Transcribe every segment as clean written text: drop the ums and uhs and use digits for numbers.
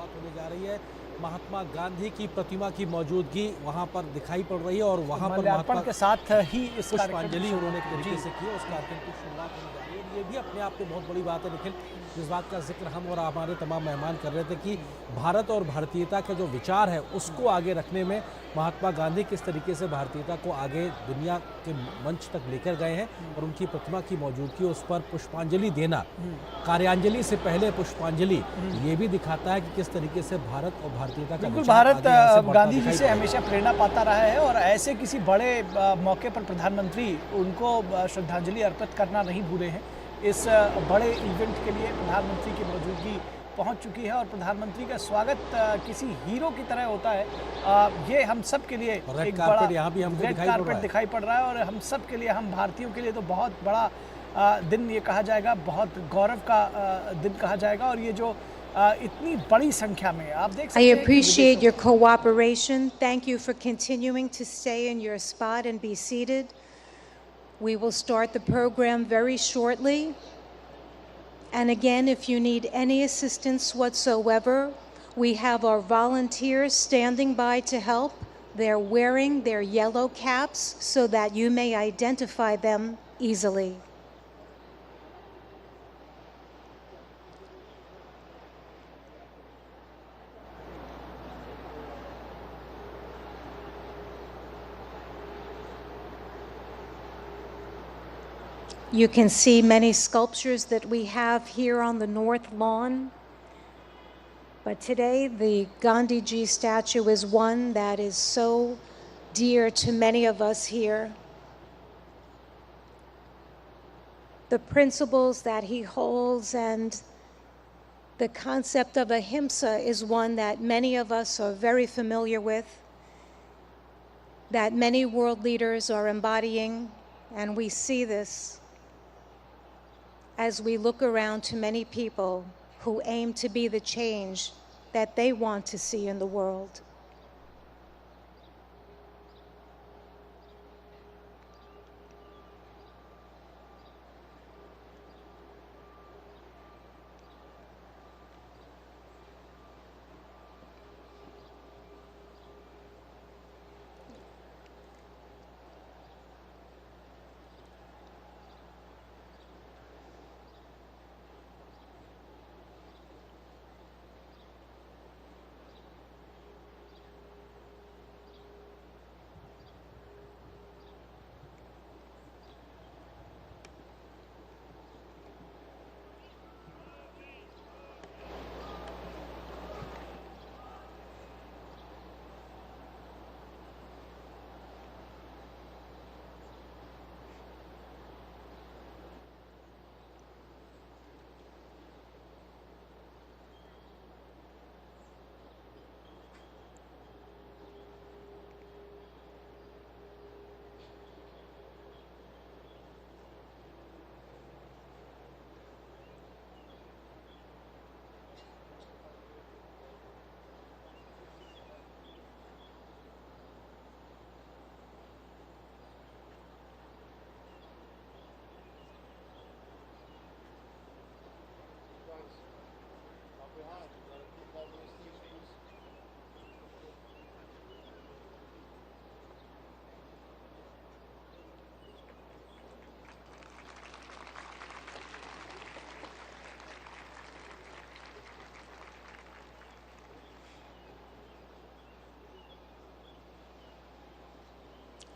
शुरुआत होने जा रही है। महात्मा गांधी की प्रतिमा की मौजूदगी वहां पर दिखाई पड़ रही है और वहां पर महात्मा के साथ ही इस पुष्पांजलि उन्होंने एक तरीके से की, उस कार्यक्रम की शुरुआत होने जा रही है। ये भी अपने आप में बहुत बड़ी बात है निखिल, जिस बात का जिक्र हम और हमारे तमाम मेहमान कर रहे थे कि भारत और भारतीयता का जो विचार है उसको आगे रखने में महात्मा गांधी किस तरीके से भारतीयता को आगे दुनिया के मंच तक लेकर गए हैं और उनकी प्रतिमा की मौजूदगी, उस पर पुष्पांजलि देना, कार्यांजलि से पहले पुष्पांजलि, ये भी दिखाता है कि किस तरीके से भारत और भारतीयता का बिल्कुल भारत गांधी जी से हमेशा प्रेरणा पाता रहा है और ऐसे किसी बड़े मौके पर प्रधानमंत्री उनको श्रद्धांजलि अर्पित करना नहीं भूले हैं। इस बड़े इवेंट के लिए प्रधानमंत्री की मौजूदगी पहुंच चुकी है और प्रधानमंत्री का स्वागत किसी हीरो की तरह होता है। ये हम सब के लिए एक बड़ा यहाँ भी हमको रेड कारपेट दिखाई पड़ रहा है और हम सब के लिए, हम भारतीयों के लिए तो बहुत बड़ा दिन ये कहा जाएगा, बहुत गौरव का दिन कहा जाएगा। और ये जो इतनी बड़ी संख्या में आप देख सकते हैं। I appreciate your cooperation. Thank you for continuing to stay in your spot and be seated. We will start the program very shortly. And again, if you need any assistance whatsoever, we have our volunteers standing by to help. They're wearing their yellow caps so that you may identify them easily. You can see many sculptures that we have here on the north lawn. But today, the Gandhi Ji statue is one that is so dear to many of us here. The principles that he holds and the concept of ahimsa is one that many of us are very familiar with, that many world leaders are embodying, and we see this as we look around to many people who aim to be the change that they want to see in the world.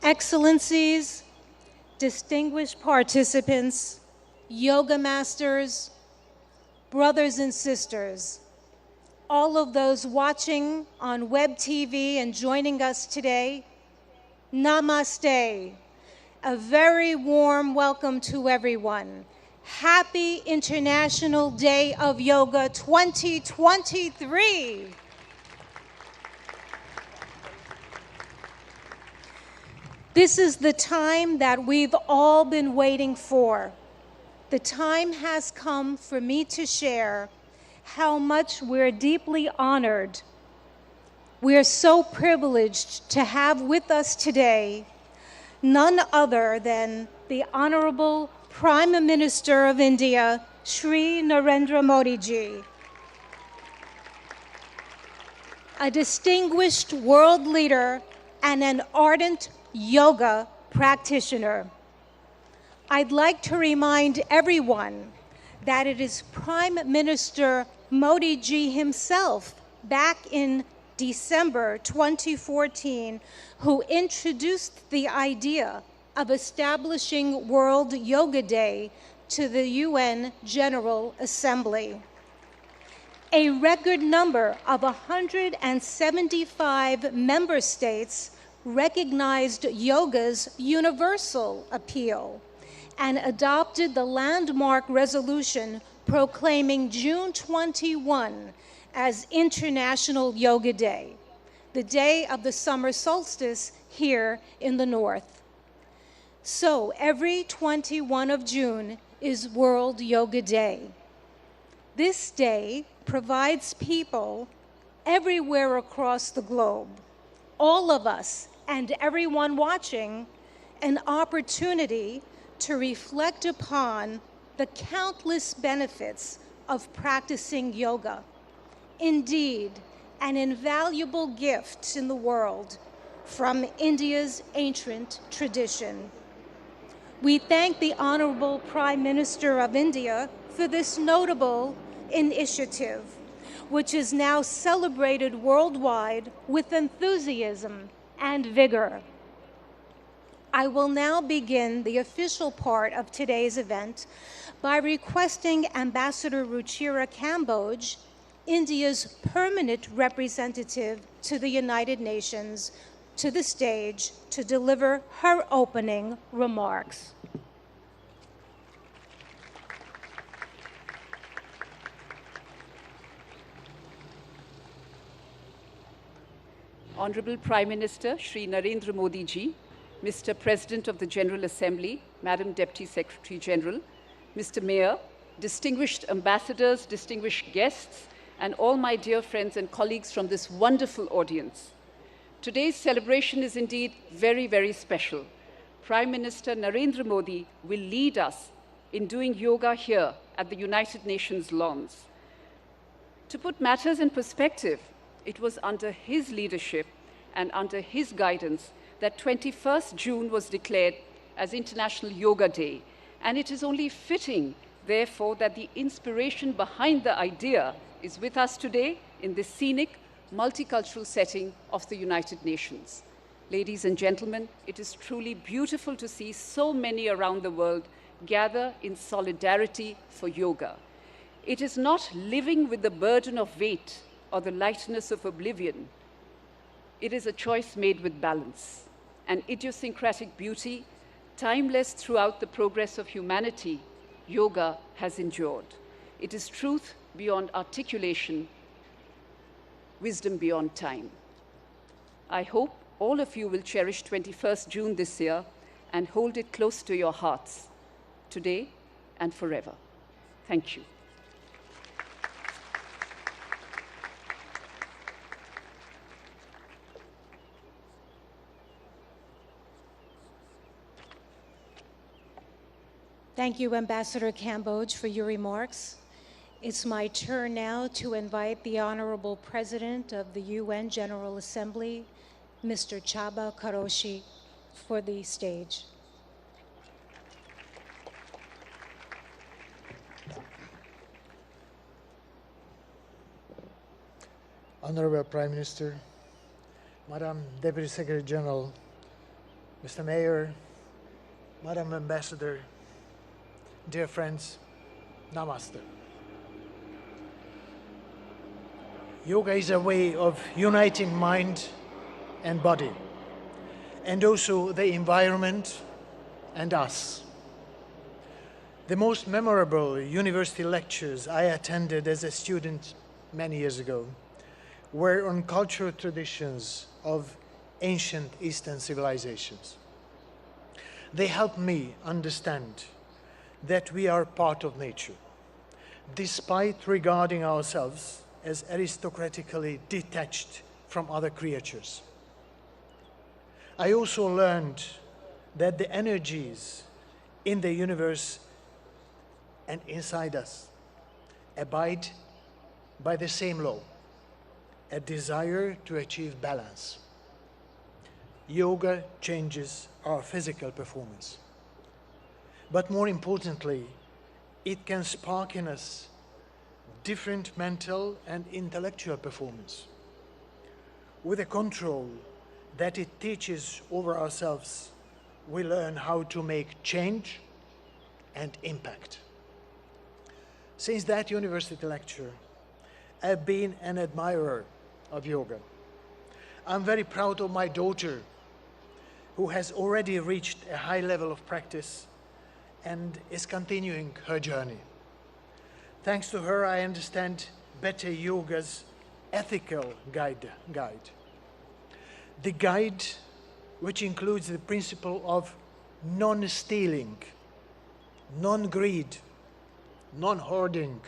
Excellencies, distinguished participants, yoga masters, brothers and sisters, all of those watching on web TV and joining us today, namaste. A very warm welcome to everyone. Happy International Day of Yoga 2023. This is the time that we've all been waiting for. The time has come for me to share how much we're deeply honored. We're so privileged to have with us today none other than the Honorable Prime Minister of India, Shri Narendra Modi ji. a distinguished world leader, and an ardent yoga practitioner. I'd like to remind everyone that it is Prime Minister Modi ji himself back in December 2014 who introduced the idea of establishing World Yoga Day to the UN General Assembly. A record number of 175 member states recognized yoga's universal appeal and adopted the landmark resolution proclaiming June 21 as International Yoga Day, the day of the summer solstice here in the north. So every 21 of June is World Yoga Day. This day provides people everywhere across the globe, all of us and everyone watching, an opportunity to reflect upon the countless benefits of practicing yoga. Indeed, an invaluable gift in the world from India's ancient tradition. We thank the Honorable Prime Minister of India for this notable initiative, which is now celebrated worldwide with enthusiasm and vigor. I will now begin the official part of today's event by requesting Ambassador Ruchira Kamboj, India's permanent representative to the United Nations, to the stage to deliver her opening remarks. Honorable Prime Minister Shri Narendra Modi ji, Mr. President of the General Assembly, Madam Deputy Secretary General, Mr. Mayor, distinguished ambassadors, distinguished guests, and all my dear friends and colleagues from this wonderful audience. Today's celebration is indeed very, very special. Prime Minister Narendra Modi will lead us in doing yoga here at the United Nations lawns. To put matters in perspective, it was under his leadership and under his guidance that 21st June was declared as International Yoga Day, and it is only fitting, therefore, that the inspiration behind the idea is with us today in this scenic, multicultural setting of the United Nations. Ladies and gentlemen, it is truly beautiful to see so many around the world gather in solidarity for yoga. It is not living with the burden of weight or the lightness of oblivion. It is a choice made with balance, an idiosyncratic beauty, timeless throughout the progress of humanity. Yoga has endured. It is truth beyond articulation, wisdom beyond time. I hope all of you will cherish 21st June this year and hold it close to your hearts, today and forever. Thank you. Thank you, Ambassador Kamboj, for your remarks. It's my turn now to invite the Honorable President of the UN General Assembly, Mr. Chaba Karoshi, for the stage. Honorable Prime Minister, Madam Deputy Secretary General, Mr. Mayor, Madam Ambassador, dear friends, Namaste. Yoga is a way of uniting mind and body, and also the environment and us. The most memorable university lectures I attended as a student many years ago were on cultural traditions of ancient Eastern civilizations. They helped me understand that we are part of nature, despite regarding ourselves as aristocratically detached from other creatures. I also learned that the energies in the universe and inside us abide by the same law, a desire to achieve balance. Yoga changes our physical performance. But more importantly, it can spark in us different mental and intellectual performance. With a control that it teaches over ourselves, we learn how to make change and impact. Since that university lecture, I've been an admirer of yoga. I'm very proud of my daughter, who has already reached a high level of practice and is continuing her journey. Thanks to her, I understand better yoga's ethical guide. The guide, which includes the principle of non-stealing, non-greed, non-hoarding,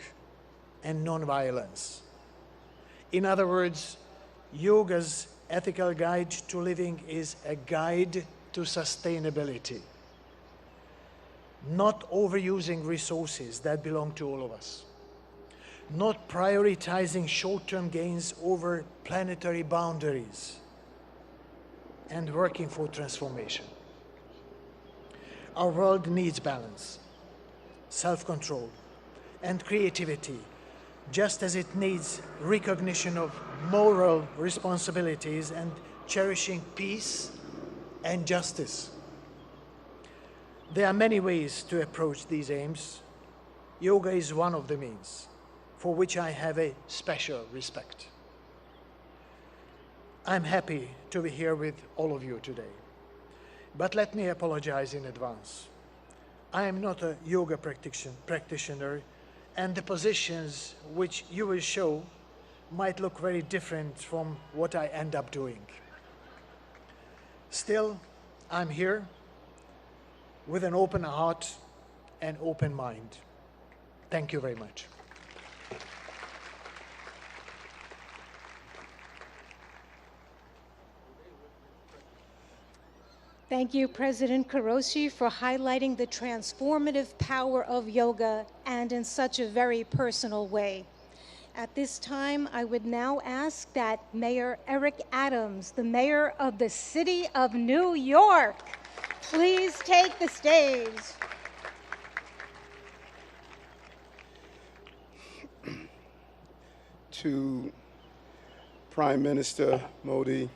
and non-violence. In other words, yoga's ethical guide to living is a guide to sustainability, not overusing resources that belong to all of us, not prioritizing short-term gains over planetary boundaries, and working for transformation. Our world needs balance, self-control, and creativity, just as it needs recognition of moral responsibilities and cherishing peace and justice. There are many ways to approach these aims. Yoga is one of the means, for which I have a special respect. I'm happy to be here with all of you today, but let me apologize in advance. I am not a yoga practitioner, and the positions which you will show might look very different from what I end up doing. Still, I'm here with an open heart and open mind. Thank you very much. Thank you, President Kuroshi, for highlighting the transformative power of yoga and in such a very personal way. At this time, I would now ask that Mayor Eric Adams, the mayor of the city of New York, please take the stage. To Prime Minister Modi,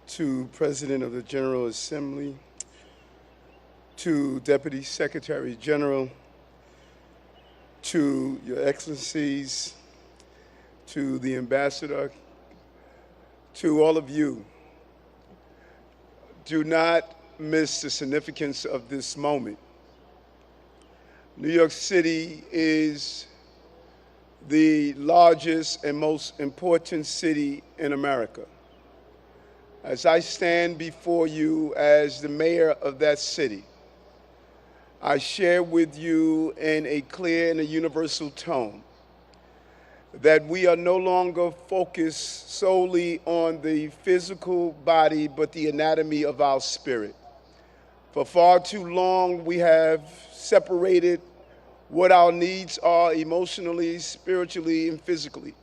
to President of the General Assembly, to Deputy Secretary General, to Your Excellencies, to the Ambassador, to all of you, do not miss the significance of this moment. New York City is the largest and most important city in America. As I stand before you as the mayor of that city, I share with you in a clear and a universal tone that we are no longer focused solely on the physical body, but the anatomy of our spirit. For far too long, we have separated what our needs are emotionally, spiritually, and physically.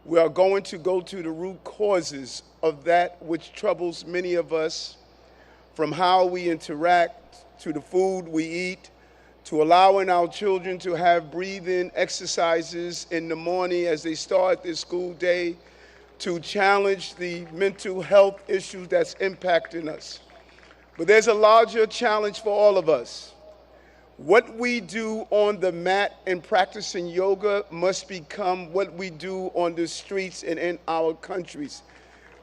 We are going to go to the root causes of that which troubles many of us, from how we interact, to the food we eat, to allowing our children to have breathing exercises in the morning as they start their school day, to challenge the mental health issues that's impacting us. But there's a larger challenge for all of us. What we do on the mat in practicing yoga must become what we do on the streets and in our countries.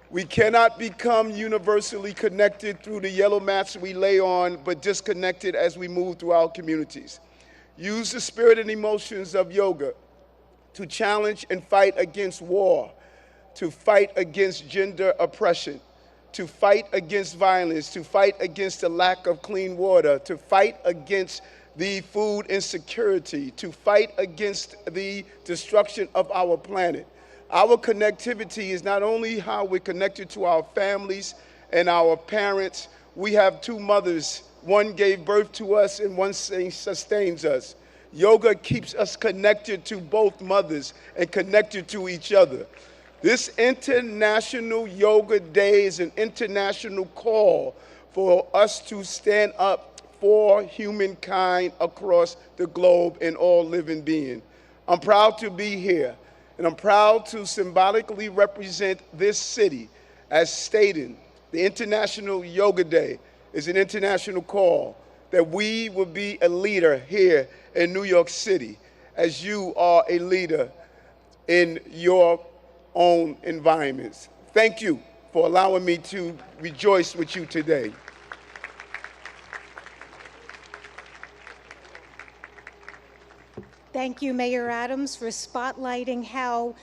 We cannot become universally connected through the yellow mats we lay on, but disconnected as we move through our communities. Use the spirit and emotions of yoga to challenge and fight against war, to fight against gender oppression, to fight against violence, to fight against the lack of clean water, to fight against the food insecurity, to fight against the destruction of our planet. Our connectivity is not only how we're connected to our families and our parents. We have two mothers. One gave birth to us and one sustains us. Yoga keeps us connected to both mothers and connected to each other. This International Yoga Day is an international call for us to stand up for humankind across the globe and all living beings. I'm proud to be here, and I'm proud to symbolically represent this city as stated. The International Yoga Day is an international call that we will be a leader here in New York City, as you are a leader in your own environments. Thank you for allowing me to rejoice with you today. Thank you, Mayor Adams, for spotlighting how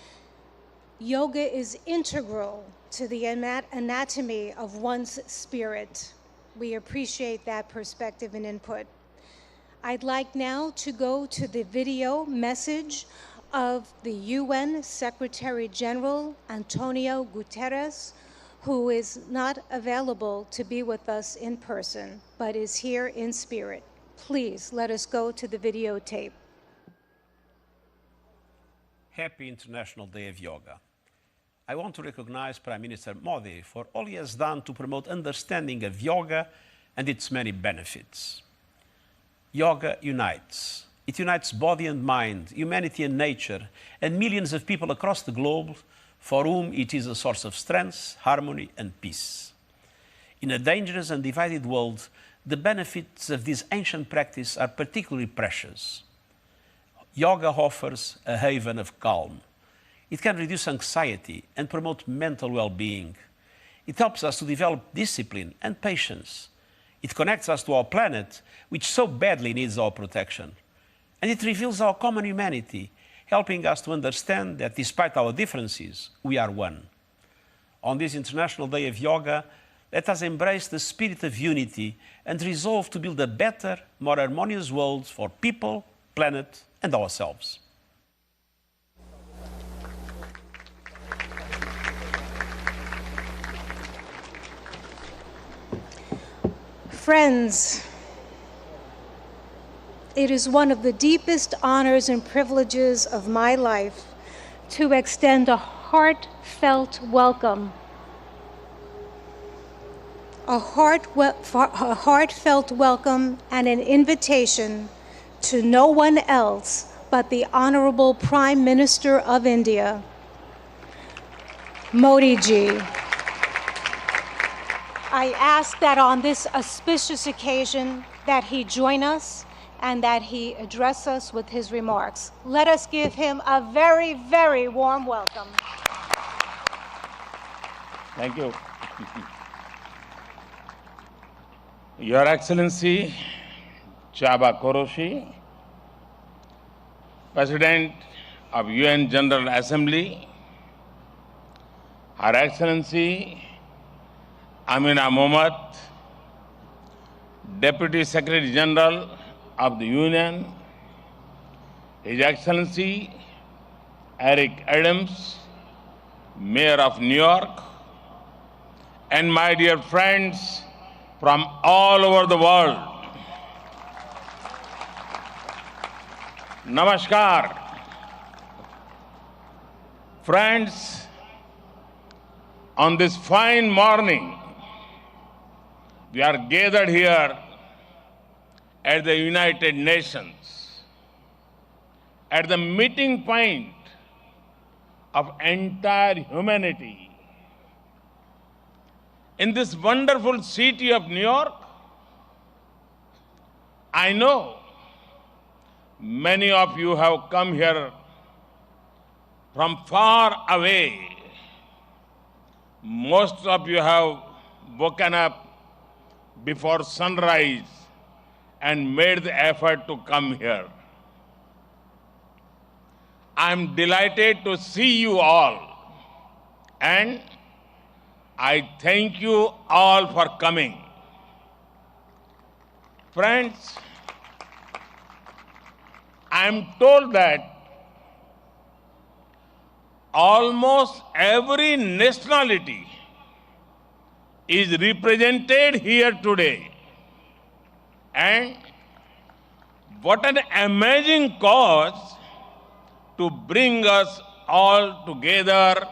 yoga is integral to the anatomy of one's spirit. We appreciate that perspective and input. I'd like now to go to the video message of the UN Secretary General Antonio Guterres, who is not available to be with us in person, but is here in spirit. Please let us go to the videotape. Happy International Day of Yoga. I want to recognize Prime Minister Modi for all he has done to promote understanding of yoga and its many benefits. Yoga unites. It unites body and mind, humanity and nature, and millions of people across the globe for whom it is a source of strength, harmony, and peace. In a dangerous and divided world, the benefits of this ancient practice are particularly precious. Yoga offers a haven of calm. It can reduce anxiety and promote mental well-being. It helps us to develop discipline and patience. It connects us to our planet, which so badly needs our protection. And it reveals our common humanity, helping us to understand that despite our differences, we are one. On this International Day of Yoga, let us embrace the spirit of unity and resolve to build a better, more harmonious world for people, planet, and ourselves. Friends, it is one of the deepest honors and privileges of my life to extend a heartfelt welcome. A heartfelt welcome and an invitation to no one else but the Honorable Prime Minister of India, Modi ji. I ask that on this auspicious occasion that he join us and that he address us with his remarks. Let us give him a very, very warm welcome. Thank you. Your Excellency, Chaba Koroshi, President of UN General Assembly, Her Excellency Amina Mohammed, Deputy Secretary General of the Union, His Excellency Eric Adams, Mayor of New York, and my dear friends from all over the world. Namaskar. Friends, on this fine morning, we are gathered here at the United Nations, at the meeting point of entire humanity. In this wonderful city of New York, I know many of you have come here from far away. Most of you have woken up before sunrise and made the effort to come here. I'm delighted to see you all, and I thank you all for coming. Friends, I'm told that almost every nationality is represented here today. And what an amazing cause to bring us all together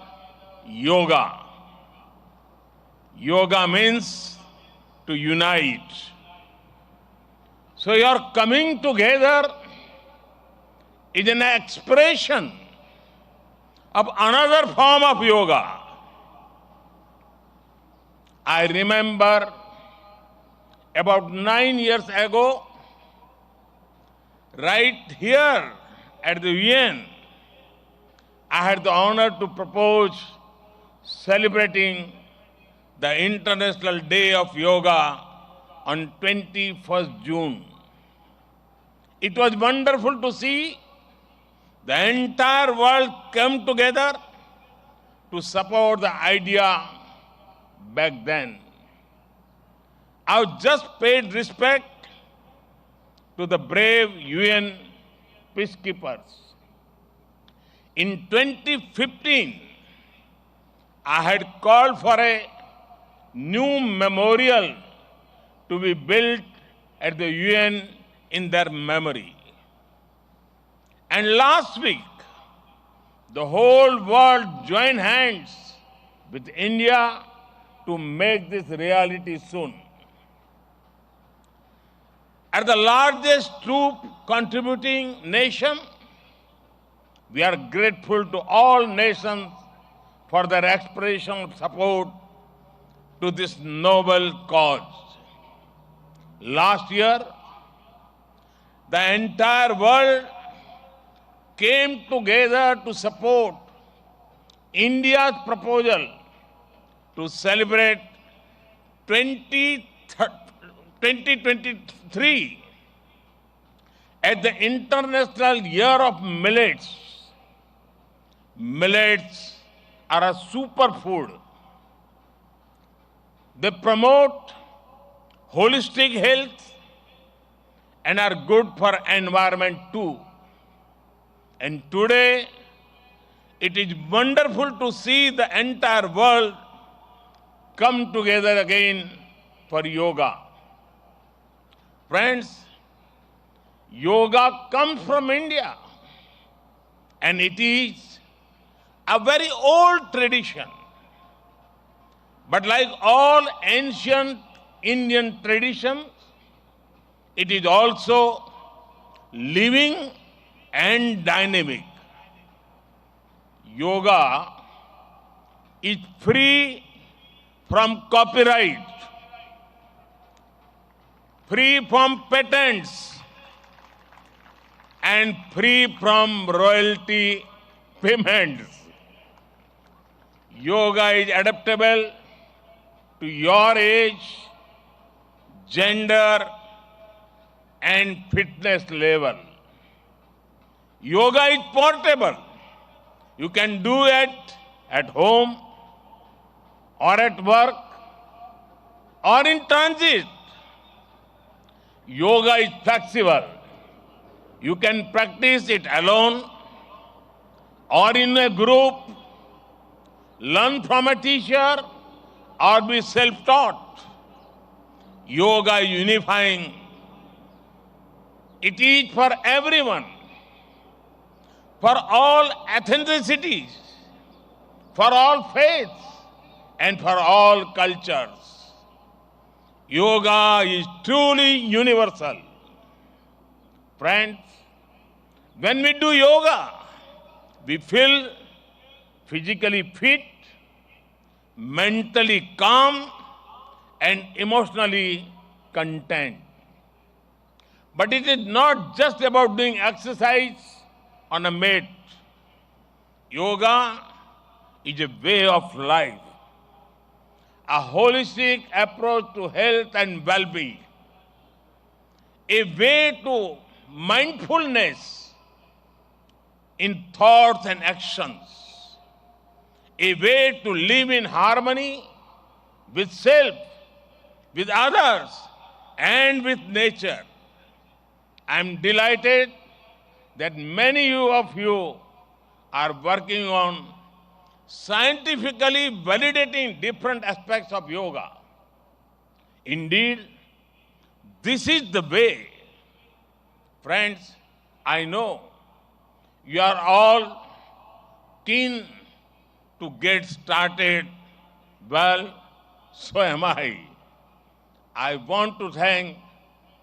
yoga. Yoga means to unite. So your coming together is an expression of another form of yoga. I remember about 9 years ago, right here at the UN, I had the honor to propose celebrating the International Day of Yoga on 21st June. It was wonderful to see the entire world come together to support the idea back then. I just paid respect to the brave UN peacekeepers. In 2015, I had called for a new memorial to be built at the UN in their memory. And last week, the whole world joined hands with India to make this reality soon. As the largest troop contributing nation, we are grateful to all nations for their expression of support to this noble cause. Last year, the entire world came together to support India's proposal to celebrate 2023 as the International Year of Millets. Millets are a superfood. They promote holistic health and are good for environment too. And today, it is wonderful to see the entire world come together again for yoga. Friends, yoga comes from India, and it is a very old tradition. But like all ancient Indian traditions, it is also living and dynamic. Yoga is free from copyright, free from patents, and free from royalty payments. Yoga is adaptable to your age, gender, and fitness level. Yoga is portable. You can do it at home or at work or in transit. Yoga is flexible. You can practice it alone or in a group, learn from a teacher or be self-taught. Yoga is unifying. It is for everyone, for all ethnicities, for all faiths, and for all cultures. Yoga is truly universal. Friends, when we do yoga, we feel physically fit, mentally calm, and emotionally content. But it is not just about doing exercise on a mat. Yoga is a way of life, a holistic approach to health and well-being, a way to mindfulness in thoughts and actions, a way to live in harmony with self, with others, and with nature. I am delighted that many of you are working on scientifically validating different aspects of yoga. Indeed, this is the way. Friends, I know you are all keen to get started, well, so am I. I want to thank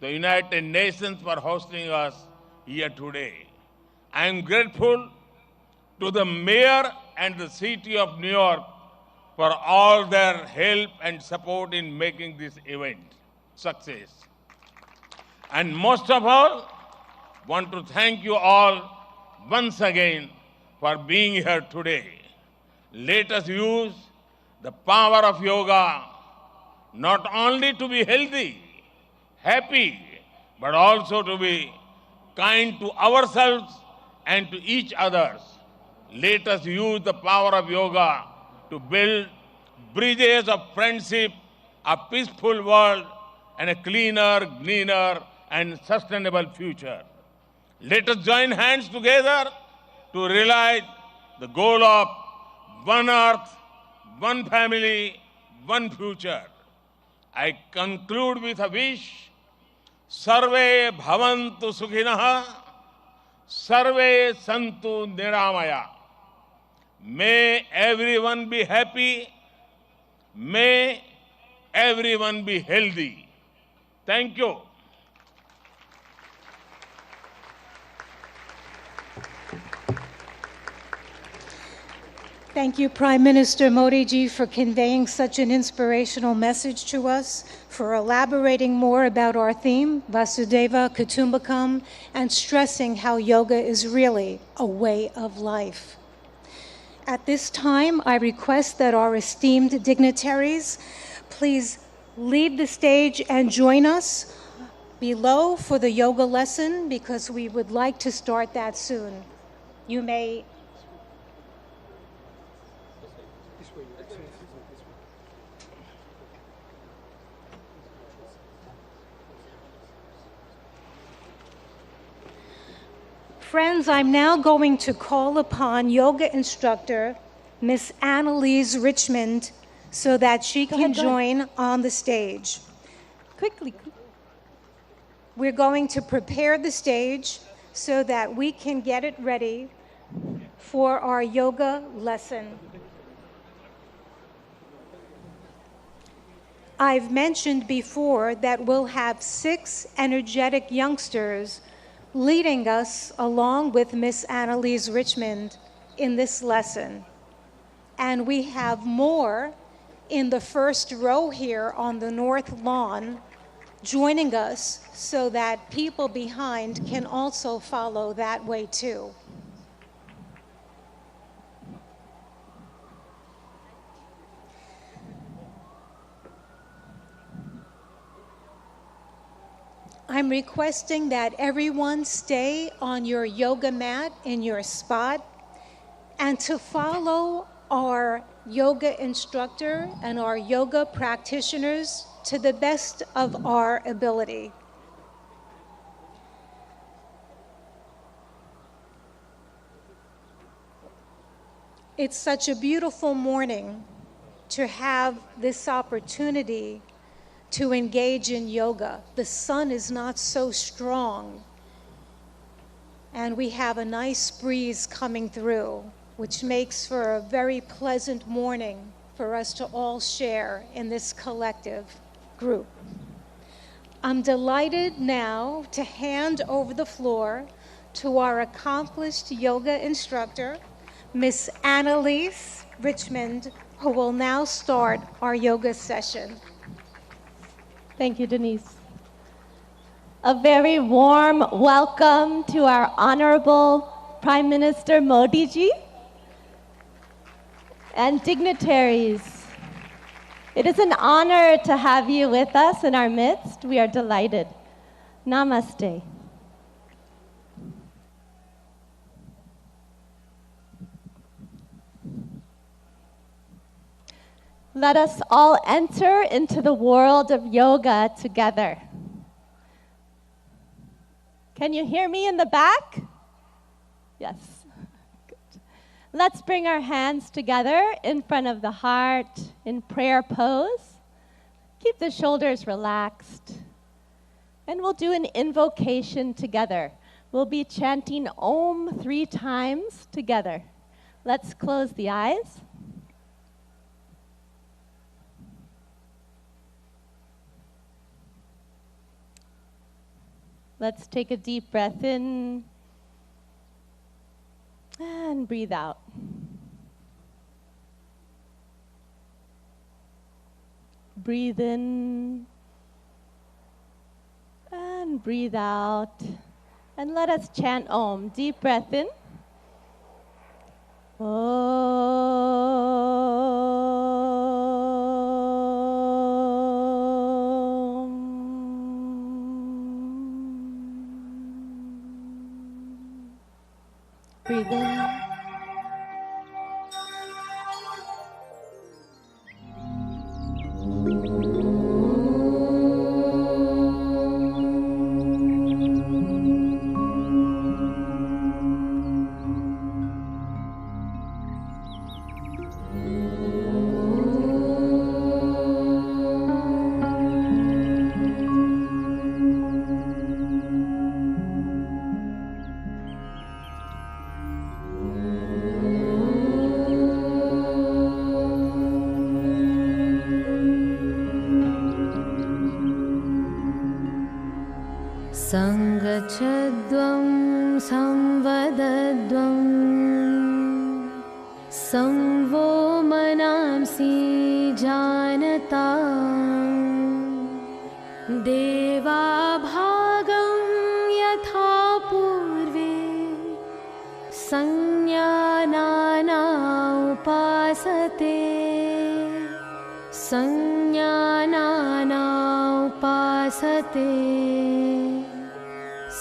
the United Nations for hosting us here today. I am grateful to the mayor and the city of New York for all their help and support in making this event success. And most of all, want to thank you all once again for being here today. Let us use the power of yoga not only to be healthy, happy, but also to be kind to ourselves and to each other. Let us use the power of yoga to build bridges of friendship, a peaceful world, and a cleaner, greener, and sustainable future. Let us join hands together to realize the goal of one earth, one family, one future. I conclude with a wish. Sarve bhavantu sukhinah, sarve santu niramaya. May everyone be happy. May everyone be healthy. Thank you. Thank you, Prime Minister Modi ji, for conveying such an inspirational message to us, for elaborating more about our theme, Vasudeva Kutumbakam, and stressing how yoga is really a way of life. At this time, I request that our esteemed dignitaries please leave the stage and join us below for the yoga lesson, because we would like to start that soon. You may Friends, I'm now going to call upon yoga instructor Miss Annalise Richmond so that she can join on the stage. Quickly. We're going to prepare the stage so that we can get it ready for our yoga lesson. I've mentioned before that we'll have 6 energetic youngsters leading us along with Miss Annalise Richmond in this lesson. And we have more in the first row here on the north lawn joining us so that people behind can also follow that way too. I'm requesting that everyone stay on your yoga mat in your spot and to follow our yoga instructor and our yoga practitioners to the best of our ability. It's such a beautiful morning to have this opportunity to engage in yoga. The sun is not so strong, and we have a nice breeze coming through, which makes for a very pleasant morning for us to all share in this collective group. I'm delighted now to hand over the floor to our accomplished yoga instructor, Miss Annalise Richmond, who will now start our yoga session. Thank you, Denise. A very warm welcome to our Honorable Prime Minister Modi ji and dignitaries. It is an honor to have you with us in our midst. We are delighted. Namaste. Let us all enter into the world of yoga together. Can you hear me in the back? Yes. Good. Let's bring our hands together in front of the heart in prayer pose. Keep the shoulders relaxed. And we'll do an invocation together. We'll be chanting Om 3 times together. Let's close the eyes. Let's take a deep breath in and breathe out. Breathe in and breathe out. And let us chant Om. Deep breath in. Breathe in. संगच्छद्वं संवदद्वं संवो मनांसि जानता देवाभागं यथा पूर्वे संज्ञानाना उपासते संज्ञानाना उपासते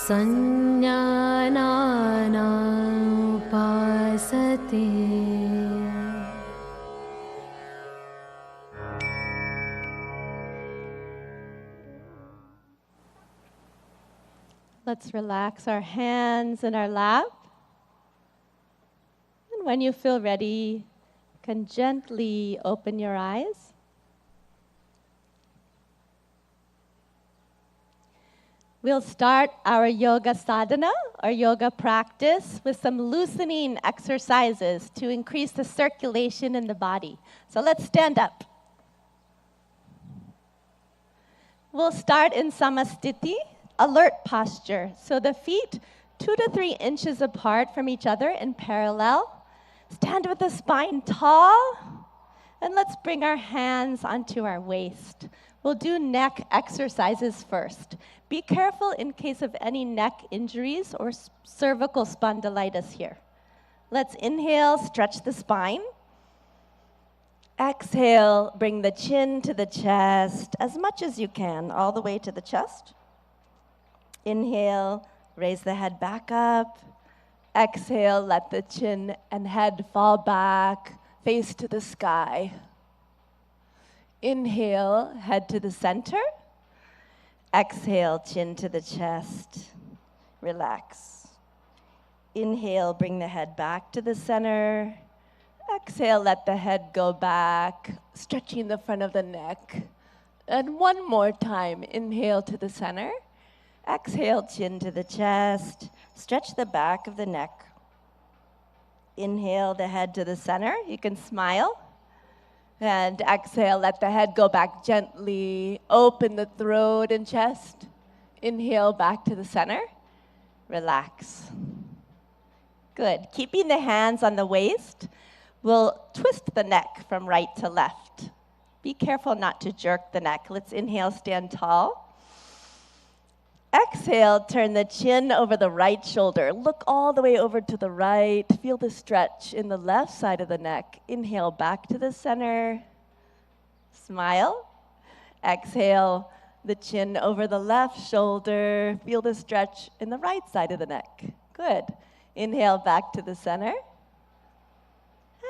संज्ञानाना उपासते. Let's relax our hands in our lap. And when you feel ready, you can gently open your eyes. We'll start our yoga sadhana, or yoga practice, with some loosening exercises to increase the circulation in the body. So let's stand up. We'll start in samastiti, alert posture. So the feet 2 to 3 inches apart from each other in parallel. Stand with the spine tall, and let's bring our hands onto our waist. We'll do neck exercises first. Be careful in case of any neck injuries or cervical spondylitis here. Let's inhale, stretch the spine. Exhale, bring the chin to the chest as much as you can, all the way to the chest. Inhale, raise the head back up. Exhale, let the chin and head fall back, face to the sky. Inhale, head to the center. Exhale, chin to the chest. Relax. Inhale, bring the head back to the center. Exhale, let the head go back, stretching the front of the neck. And one more time, inhale to the center. Exhale, chin to the chest. Stretch the back of the neck. Inhale the head to the center. You can smile. And exhale, let the head go back gently. Open the throat and chest. Inhale back to the center. Relax. Good. Keeping the hands on the waist, we'll twist the neck from right to left. Be careful not to jerk the neck. Let's inhale, stand tall. Exhale, turn the chin over the right shoulder. Look all the way over to the right. Feel the stretch in the left side of the neck. Inhale back to the center. Smile. Exhale, the chin over the left shoulder. Feel the stretch in the right side of the neck. Good. Inhale back to the center.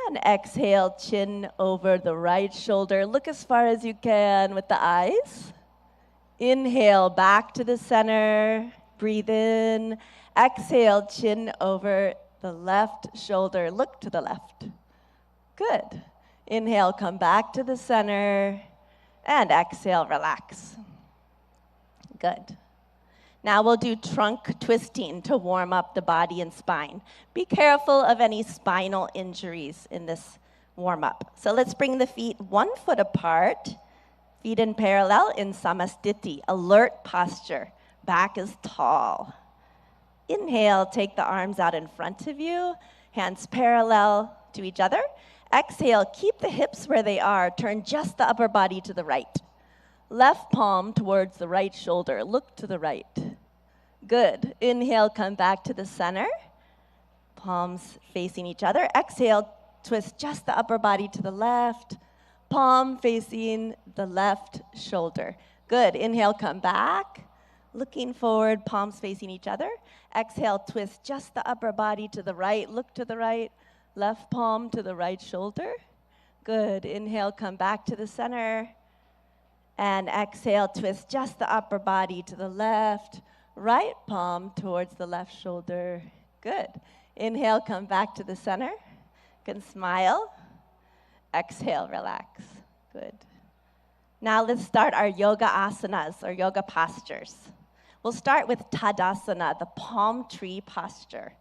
And exhale, chin over the right shoulder. Look as far as you can with the eyes. Inhale, back to the center. Breathe in. Exhale, chin over the left shoulder. Look to the left. Good. Inhale, come back to the center. And exhale, relax. Good. Now we'll do trunk twisting to warm up the body and spine. Be careful of any spinal injuries in this warm-up. So let's bring the feet 1 foot apart. Feet in parallel in samastiti, alert posture. back is tall. Inhale, take the arms out in front of you, hands parallel to each other. Exhale, keep the hips where they are. Turn just the upper body to the right. Left palm towards the right shoulder. Look to the right. Good. Inhale, come back to the center. Palms facing each other. Exhale, twist just the upper body to the left. Palm facing the left shoulder. Good. Inhale, come back. Looking forward, palms facing each other. Exhale, twist just the upper body to the right. Look to the right. Left palm to the right shoulder. Good. Inhale, come back to the center. And exhale, twist just the upper body to the left. Right palm towards the left shoulder. Good. Inhale, come back to the center. You can smile. Exhale, relax. Good. Now let's start our yoga asanas, or yoga postures. We'll start with Tadasana, the palm tree posture.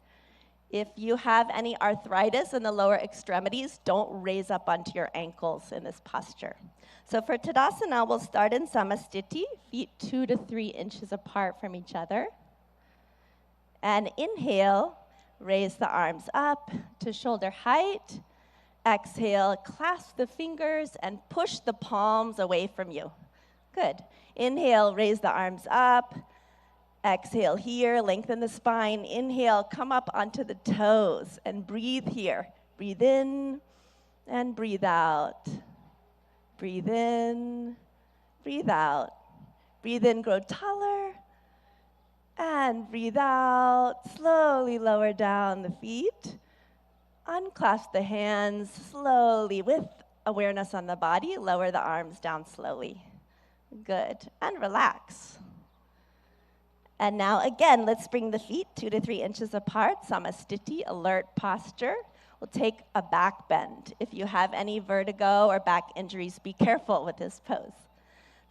If you have any arthritis in the lower extremities, don't raise up onto your ankles in this posture. So for Tadasana, we'll start in Samastiti, feet 2 to 3 inches apart from each other. And inhale, raise the arms up to shoulder height. Exhale, clasp the fingers and push the palms away from you. Good. Inhale, raise the arms up. Exhale here, lengthen the spine. Inhale, come up onto the toes and breathe here. Breathe in and breathe out. Breathe in, breathe out. Breathe in, grow taller. And breathe out, slowly lower down the feet. Unclasp the hands slowly with awareness on the body. Lower the arms down slowly. Good. And relax. And now again, let's bring the feet 2 to 3 inches apart. Samastiti, alert posture. We'll take a back bend. If you have any vertigo or back injuries, be careful with this pose.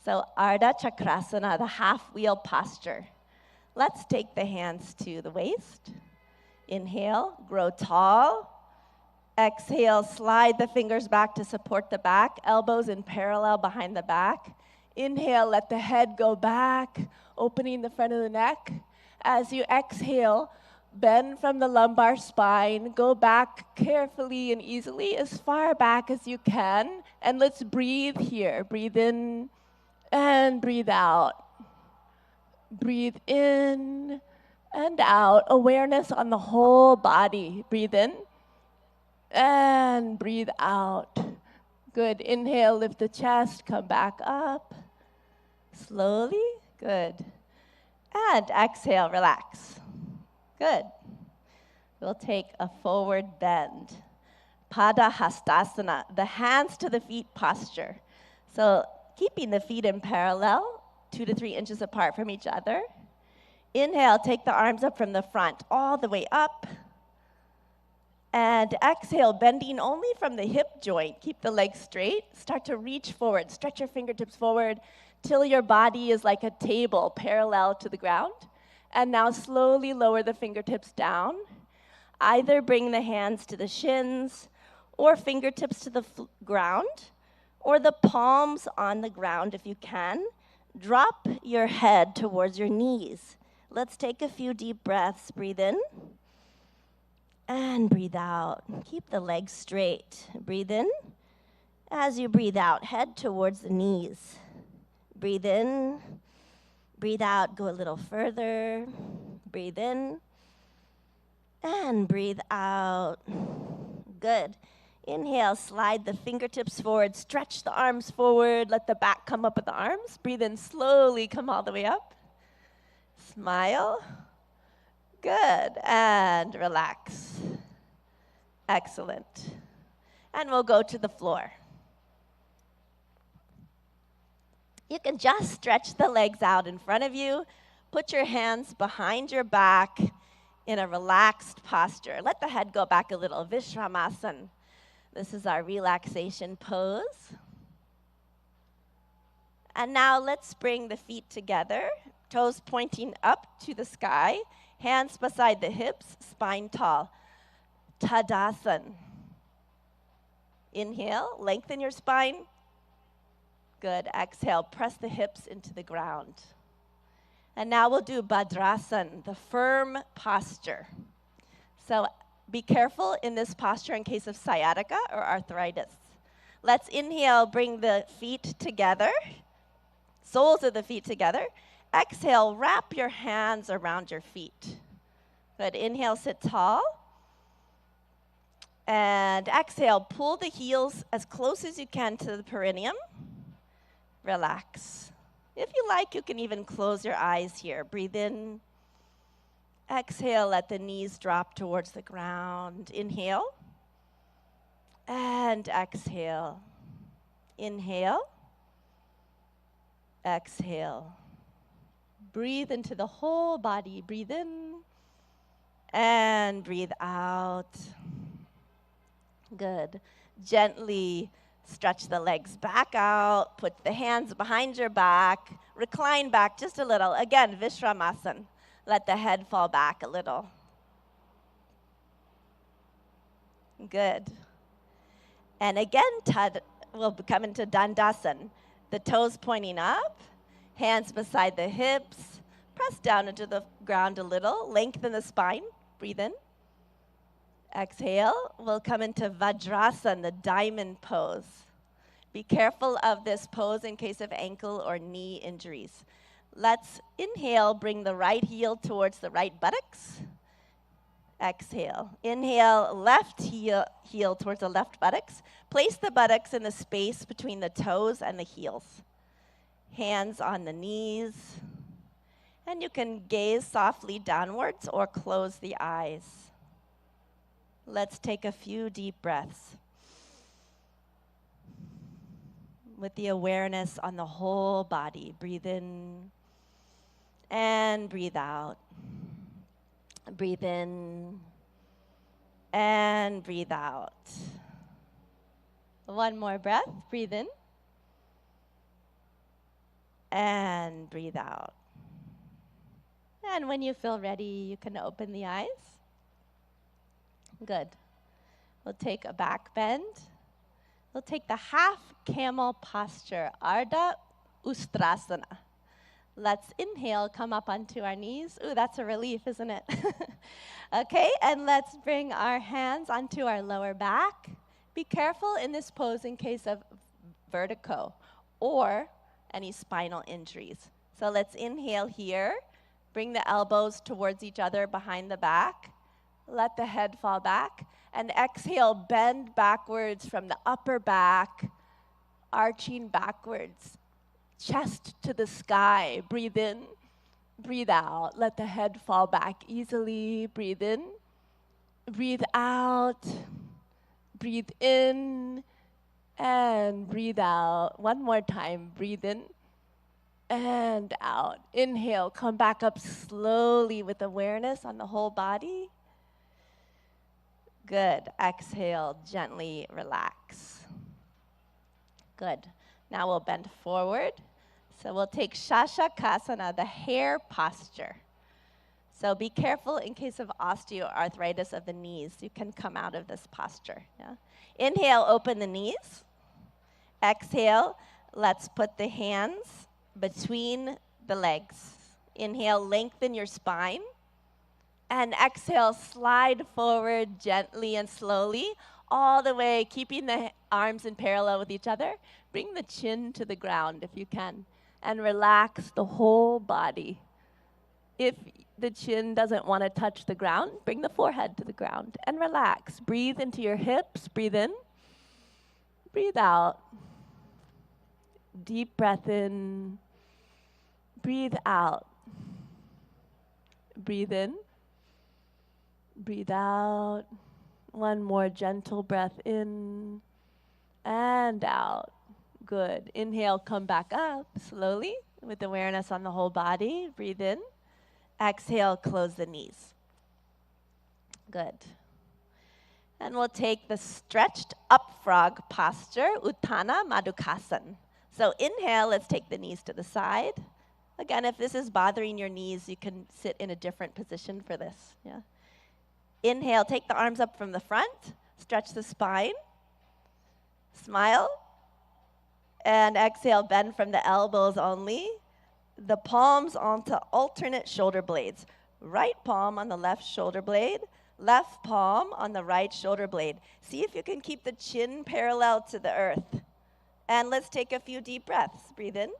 So Ardha Chakrasana, the half-wheel posture. Let's take the hands to the waist. Inhale, grow tall. Exhale, slide the fingers back to support the back, elbows in parallel behind the back. Inhale, let the head go back, opening the front of the neck. As you exhale, bend from the lumbar spine, go back carefully and easily as far back as you can, and let's breathe here. Breathe in and breathe out. Breathe in and out. Awareness on the whole body. Breathe in and breathe out. Good. Inhale, lift the chest, come back up. Slowly. Good. And exhale, relax. Good. We'll take a forward bend. Pada Hastasana, the hands to the feet posture. So keeping the feet in parallel, 2 to 3 inches apart from each other. Inhale, take the arms up from the front, all the way up. And exhale, bending only from the hip joint. Keep the legs straight. Start to reach forward. Stretch your fingertips forward till your body is like a table parallel to the ground. And now slowly lower the fingertips down. Either bring the hands to the shins or fingertips to the ground, or the palms on the ground if you can. Drop your head towards your knees. Let's take a few deep breaths. Breathe in and breathe out. Keep the legs straight. Breathe in. As you breathe out, head towards the knees. Breathe in. Breathe out. Go a little further. Breathe in. And breathe out. Good. Inhale, slide the fingertips forward. Stretch the arms forward. Let the back come up with the arms. Breathe in slowly. Come all the way up. Smile. Good. And relax. Excellent. And we'll go to the floor. You can just stretch the legs out in front of you. Put your hands behind your back in a relaxed posture. Let the head go back a little. Vishramasana. This is our relaxation pose. And now let's bring the feet together. Toes pointing up to the sky. Hands beside the hips, spine tall. Tadasana. Inhale, lengthen your spine. Good. Exhale, press the hips into the ground. And now we'll do Bhadrasan, the firm posture. So be careful in this posture in case of sciatica or arthritis. Let's inhale, bring the feet together, soles of the feet together. Exhale, wrap your hands around your feet. Good, inhale, sit tall. And exhale, pull the heels as close as you can to the perineum. Relax. If you like, you can even close your eyes here. Breathe in. Exhale, let the knees drop towards the ground. Inhale. And exhale. Inhale. Exhale. Breathe into the whole body. Breathe in. And breathe out. Good. Gently stretch the legs back out. Put the hands behind your back. Recline back just a little. Again, Vishramasana. Let the head fall back a little. Good. And again, we'll come into Dandasana. The toes pointing up, hands beside the hips. Press down into the ground a little. Lengthen the spine. Breathe in. Exhale. We'll come into Vajrasana, the diamond pose. Be careful of this pose in case of ankle or knee injuries. Let's inhale, bring the right heel towards the right buttocks. Exhale. Inhale, left heel towards the left buttocks. Place the buttocks in the space between the toes and the heels. Hands on the knees. And you can gaze softly downwards or close the eyes. Let's take a few deep breaths with the awareness on the whole body. Breathe in and breathe out. Breathe in and breathe out. One more breath. Breathe in and breathe out. And when you feel ready, you can open the eyes. Good. We'll take a back bend. We'll take the half camel posture, Ardha Ustrasana. Let's inhale, come up onto our knees. Ooh, that's a relief, isn't it? Okay, and let's bring our hands onto our lower back. Be careful in this pose in case of vertigo or any spinal injuries. So let's inhale here. Bring the elbows towards each other behind the back. Let the head fall back. And exhale, bend backwards from the upper back, arching backwards, chest to the sky. Breathe in, breathe out. Let the head fall back easily. Breathe in, breathe out. Breathe in and breathe out. One more time. Breathe in and out. Inhale, come back up slowly with awareness on the whole body. Good. Exhale, gently relax. Good. Now we'll bend forward. So we'll take Shashakasana, the hare posture. So be careful in case of osteoarthritis of the knees. You can come out of this posture. Yeah? Inhale, open the knees. Exhale, let's put the hands between the legs. Inhale, lengthen your spine. And exhale, slide forward gently and slowly, all the way, keeping the arms in parallel with each other. Bring the chin to the ground if you can, and relax the whole body. If the chin doesn't want to touch the ground, bring the forehead to the ground and relax. Breathe into your hips. Breathe in. Breathe out. Deep breath in. Breathe out. Breathe in. Breathe out. One more gentle breath in and out. Good. Inhale, come back up slowly with awareness on the whole body. Breathe in. Exhale, close the knees. Good. And we'll take the stretched up frog posture, Uttana Madhukasana. So inhale, let's take the knees to the side. Again, if this is bothering your knees, you can sit in a different position for this. Yeah. Inhale, take the arms up from the front, stretch the spine, smile, and exhale, bend from the elbows only. the palms onto alternate shoulder blades. Right palm on the left shoulder blade, left palm on the right shoulder blade. See if you can keep the chin parallel to the earth. And let's take a few deep breaths. Breathe in.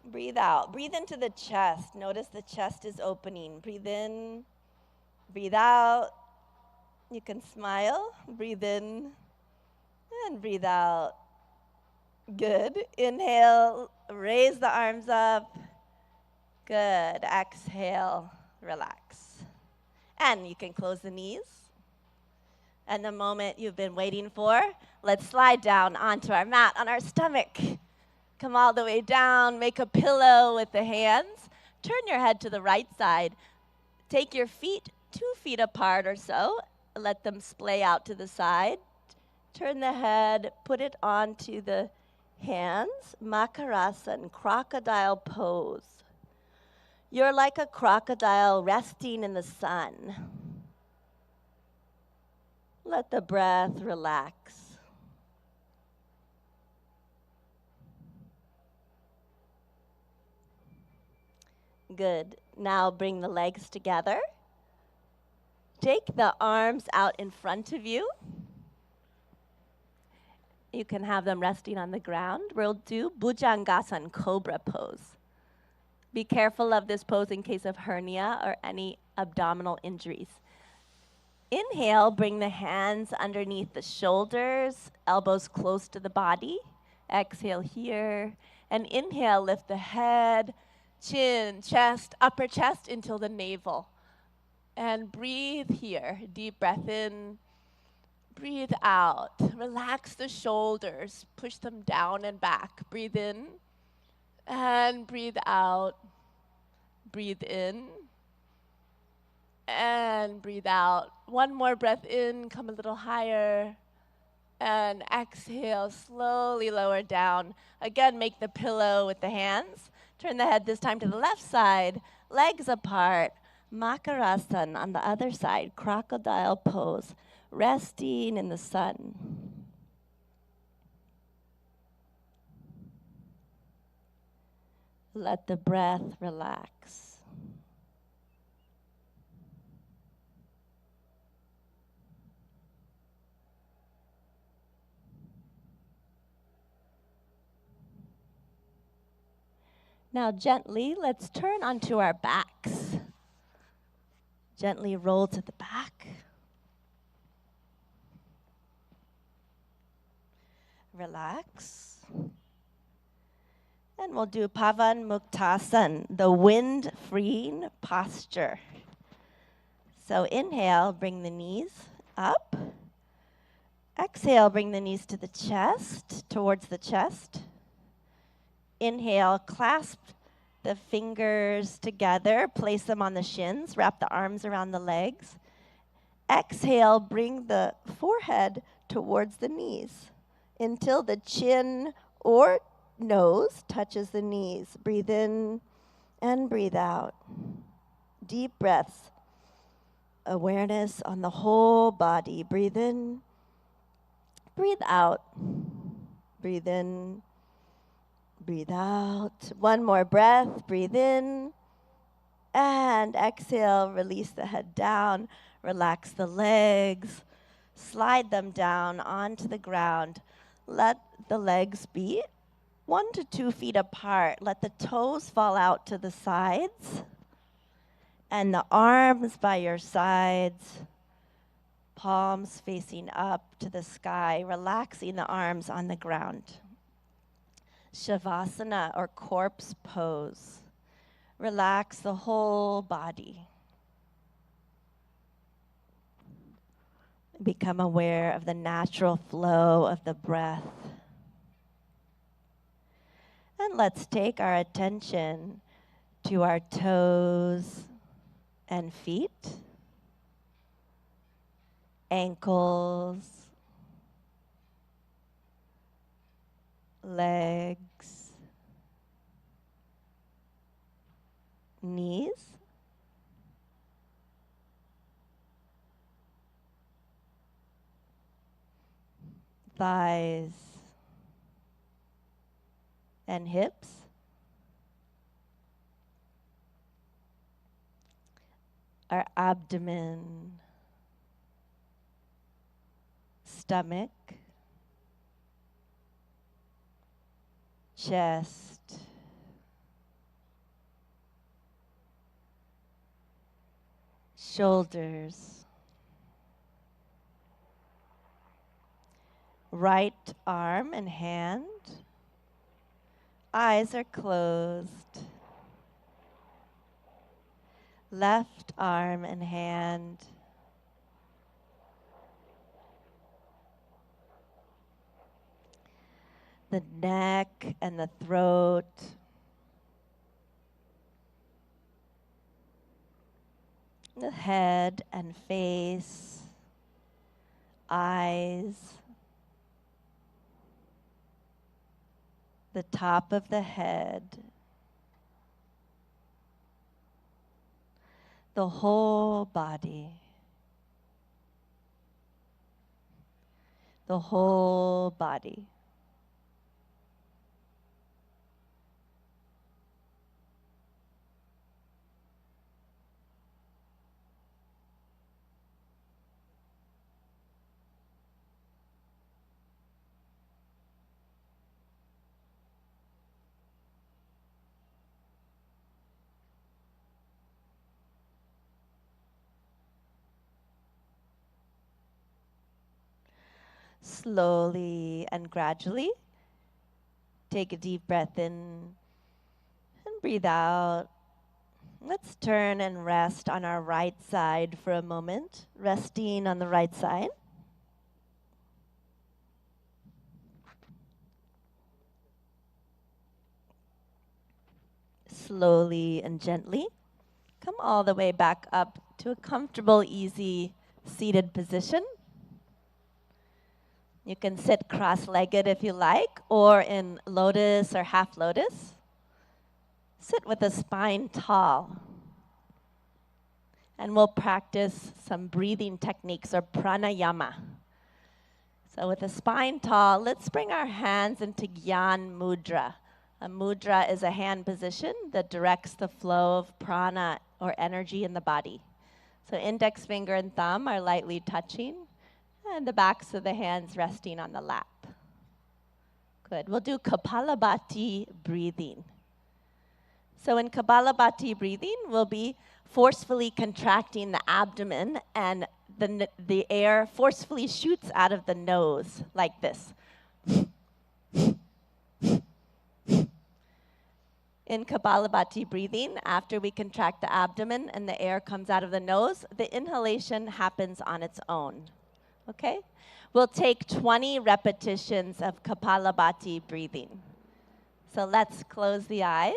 Breathe out. Breathe into the chest. Notice the chest is opening. Breathe in. Breathe out. You can smile. Breathe in. And breathe out. Good. Inhale. Raise the arms up. Good. Exhale. Relax. And you can close the knees. And the moment you've been waiting for, let's slide down onto our mat on our stomach. Come all the way down. Make a pillow with the hands. Turn your head to the right side. Take your feet 2 feet apart or so. Let them splay out to the side. Turn the head. Put it onto the hands. Makarasana, crocodile pose. You're like a crocodile resting in the sun. Let the breath relax. Good. Now bring the legs together. Take the arms out in front of you. You can have them resting on the ground. We'll do Bhujangasana, cobra pose. Be careful of this pose in case of hernia or any abdominal injuries. Inhale, bring the hands underneath the shoulders, elbows close to the body. Exhale here. And inhale, lift the head, chin, chest, upper chest until the navel. And breathe here. Deep breath in. Breathe out. Relax the shoulders. Push them down and back. Breathe in. And breathe out. Breathe in. And breathe out. One more breath in. Come a little higher. And exhale. Slowly lower down. Again, make the pillow with the hands. Turn the head this time to the left side. Legs apart. Makarasana on the other side. Crocodile pose. Resting in the sun. Let the breath relax. Now gently, let's turn onto our backs. Gently roll to the back. Relax. And we'll do Pavan Muktasana, the wind-freeing posture. So inhale, bring the knees up. Exhale, bring the knees to the chest, towards the chest. Inhale, clasp the fingers together, place them on the shins, wrap the arms around the legs. Exhale, bring the forehead towards the knees until the chin or nose touches the knees. Breathe in and breathe out. Deep breaths. Awareness on the whole body. Breathe in. Breathe out. Breathe in. Breathe out. One more breath. Breathe in. And exhale. Release the head down. Relax the legs. Slide them down onto the ground. Let the legs be 1 to 2 feet apart. Let the toes fall out to the sides. And the arms by your sides. Palms facing up to the sky. Relaxing the arms on the ground. Shavasana, or corpse pose. Relax the whole body. Become aware of the natural flow of the breath. And let's take our attention to our toes and feet, ankles, legs, knees, thighs, and hips, our abdomen, stomach, chest, shoulders, right arm and hand. Eyes are closed. Left arm and hand. The neck and the throat. The head and face. Eyes. The top of the head. The whole body. The whole body. Slowly and gradually, take a deep breath in and breathe out. Let's turn and rest on our right side for a moment, resting on the right side. Slowly and gently, come all the way back up to a comfortable, easy seated position. You can sit cross-legged if you like, or in lotus or half lotus. Sit with the spine tall. And we'll practice some breathing techniques or pranayama. So with the spine tall, let's bring our hands into Gyan Mudra. A mudra is a hand position that directs the flow of prana or energy in the body. So index finger and thumb are lightly touching, and the backs of the hands resting on the lap. Good. We'll do Kapalabhati breathing. So in Kapalabhati breathing, we'll be forcefully contracting the abdomen, and the air forcefully shoots out of the nose like this. In Kapalabhati breathing, after we contract the abdomen and the air comes out of the nose, the inhalation happens on its own. Okay? We'll take 20 repetitions of Kapalabhati breathing. So let's close the eyes.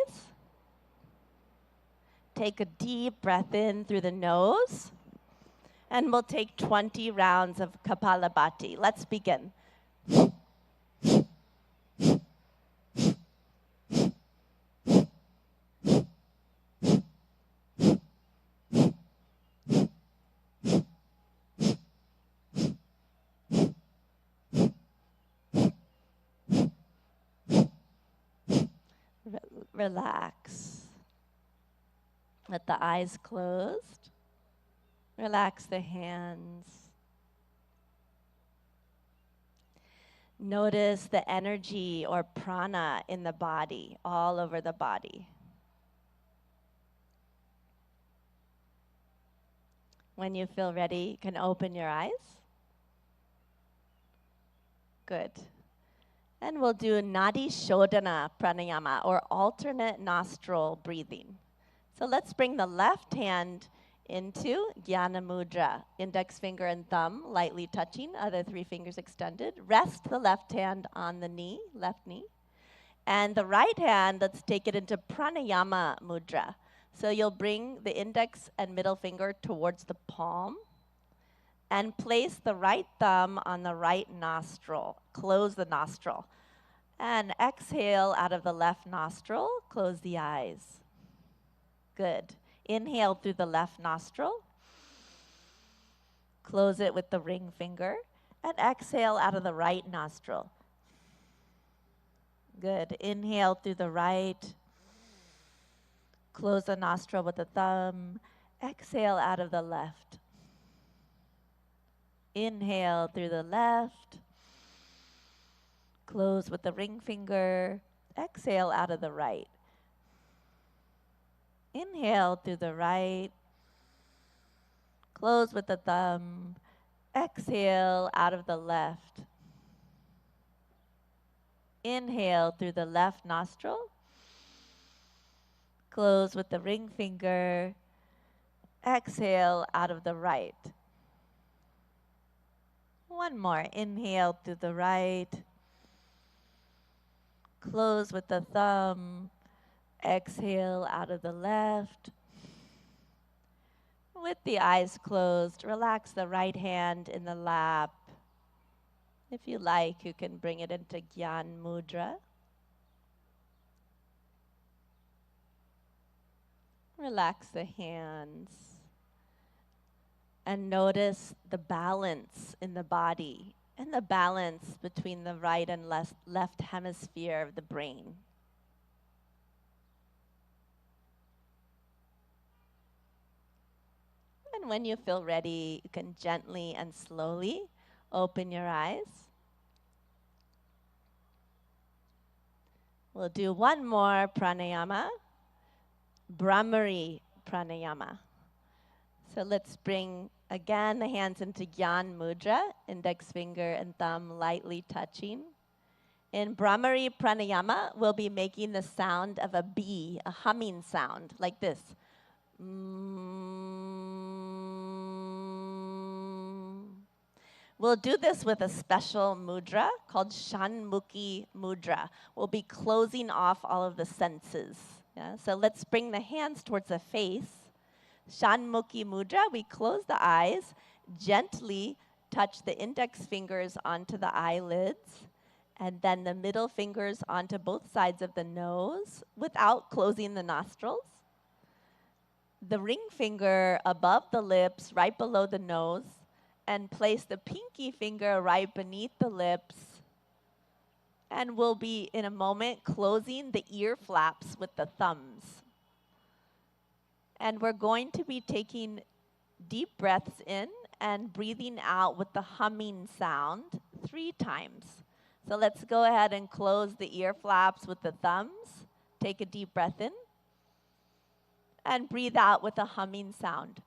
Take a deep breath in through the nose. And we'll take 20 rounds of Kapalabhati. Let's begin. Relax. Let the eyes closed. Relax the hands. Notice the energy or prana in the body, all over the body. When you feel ready, you can open your eyes. Good. And we'll do Nadi Shodhana Pranayama, or alternate nostril breathing. So let's bring the left hand into Jnana Mudra. Index finger and thumb lightly touching, other 3 fingers extended. Rest the left hand on the knee, left knee. And the right hand, let's take it into Pranayama Mudra. So you'll bring the index and middle finger towards the palm and place the right thumb on the right nostril. Close the nostril. And exhale out of the left nostril. Close the eyes. Good. Inhale through the left nostril. Close it with the ring finger. And exhale out of the right nostril. Good. Inhale through the right. Close the nostril with the thumb. Exhale out of the left. Inhale through the left. Close with the ring finger. Exhale out of the right. Inhale through the right. Close with the thumb. Exhale out of the left. Inhale through the left nostril. Close with the ring finger. Exhale out of the right. One more. Inhale through the right. Close with the thumb. Exhale out of the left. With the eyes closed, relax the right hand in the lap. If you like, you can bring it into Gyan Mudra. Relax the hands. And notice the balance in the body and the balance between the right and left hemisphere of the brain. And when you feel ready, you can gently and slowly open your eyes. We'll do one more pranayama, Brahmari pranayama. So let's bring, again, the hands into Gyan Mudra, index finger and thumb lightly touching. In Brahmari pranayama, we'll be making the sound of a bee, a humming sound, like this. We'll do this with a special mudra called Shanmukhi mudra. We'll be closing off all of the senses. Yeah? So let's bring the hands towards the face. Shanmukhi mudra, we close the eyes, gently touch the index fingers onto the eyelids, and then the middle fingers onto both sides of the nose without closing the nostrils. The ring finger above the lips, right below the nose, and place the pinky finger right beneath the lips. And we'll be, in a moment, closing the ear flaps with the thumbs. And we're going to be taking deep breaths in and breathing out with the humming sound 3 times. So let's go ahead and close the ear flaps with the thumbs. Take a deep breath in. And breathe out with a humming sound.